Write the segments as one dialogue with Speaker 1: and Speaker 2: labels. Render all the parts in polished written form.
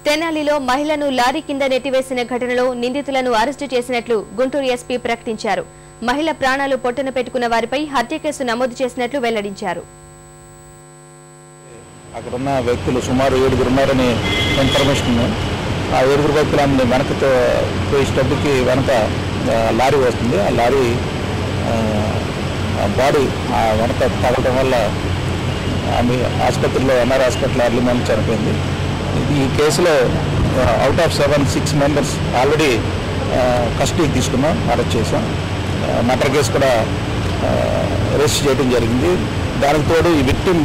Speaker 1: తెనాలిలో మహిళను లారీ కింద నెట్టివేసిన ఘటనలో నిందితులను అరెస్టు చేసినట్లు గుంటూరు ఎస్పీ ప్రకటించారు. మహిళ ప్రాణాలు పొట్టన పెట్టుకున్న వారిపై హత్య కేసు నమోదు చేసినట్లు వెల్లడించారు.
Speaker 2: అక్కడున్న వ్యక్తులు సుమారు 7 ఉన్నారని ఇన్ఫర్మేషన్. ఆ 7 వ్యక్తులని వెనకతో పోయి స్టబ్కి వెనక లారీ వస్తుంది. ఆ లారీ బాడీ వెనక తగలడం వల్ల ఆమె ఆసుపత్రిలో ఎన్ఆర్ హాస్పిటల్ అర్లీమని చనిపోయింది. ఈ కేసులో అవుట్ ఆఫ్ 6 మెంబర్స్ ఆల్రెడీ కస్టడీకి తీసుకున్నాం, అరెస్ట్ చేసాం. మర్డర్ కేసు కూడా రిజిస్టర్ చేయడం జరిగింది. దానికి తోడు ఈ విక్టిమ్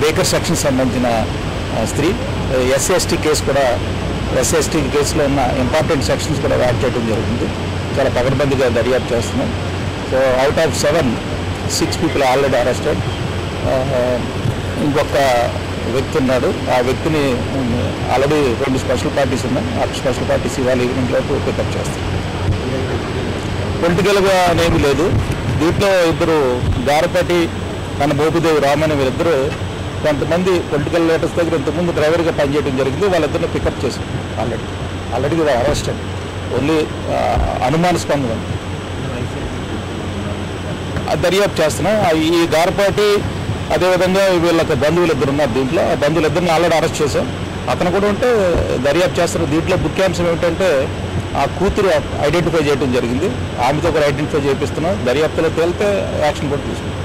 Speaker 2: బేకర్ సెక్షన్ సంబంధించిన స్త్రీ. ఎస్సీ/ఎస్టీ కేసు కూడా ఎస్సీ/ఎస్టీ కేసులో ఉన్న ఇంపార్టెంట్ సెక్షన్స్ కూడా యాడ్ చేయడం జరిగింది. చాలా పకడ్బందీగా దర్యాప్తు చేస్తున్నాం. So out of 6 people already arrested. ఇంకొక వ్యక్తి ఉన్నాడు. ఆ వ్యక్తిని ఆల్రెడీ 2 స్పెషల్ పార్టీస్ ఉన్నాయి. ఆ స్పెషల్ పార్టీస్ ఇవాళ ఈవినింగ్ లోపు పికప్ చేస్తాం. పొలిటికల్గా అనేమి లేదు. దీంట్లో ఇద్దరు గారపాటి కన్న బోపిదేవి రామని వీరిద్దరూ కొంతమంది పొలిటికల్ లీడర్స్ దగ్గర ఇంతకుముందు డ్రైవర్గా పనిచేయడం జరిగింది. వాళ్ళిద్దరిని పికప్ చేశాం. Already arrested. ఓన్లీ అనుమానాస్పదం దర్యాప్తు చేస్తున్నాం. ఈ గారపాటి అదేవిధంగా వీళ్ళకి బంధువులు ఇద్దరు ఉన్నారు. దీంట్లో ఆ బంధువులిద్దరిని ఆల్రెడీ అరెస్ట్ చేశాం. అతను కూడా ఉంటే దర్యాప్తు చేస్తున్నారు. దీంట్లో ముఖ్యాంశం ఏమిటంటే ఆ కూతురు ఐడెంటిఫై చేయడం జరిగింది. ఆమెతో కూడా ఐడెంటిఫై చేపిస్తున్నాం. దర్యాప్తులో తేలితే యాక్షన్ కూడా తీసుకుంటాం.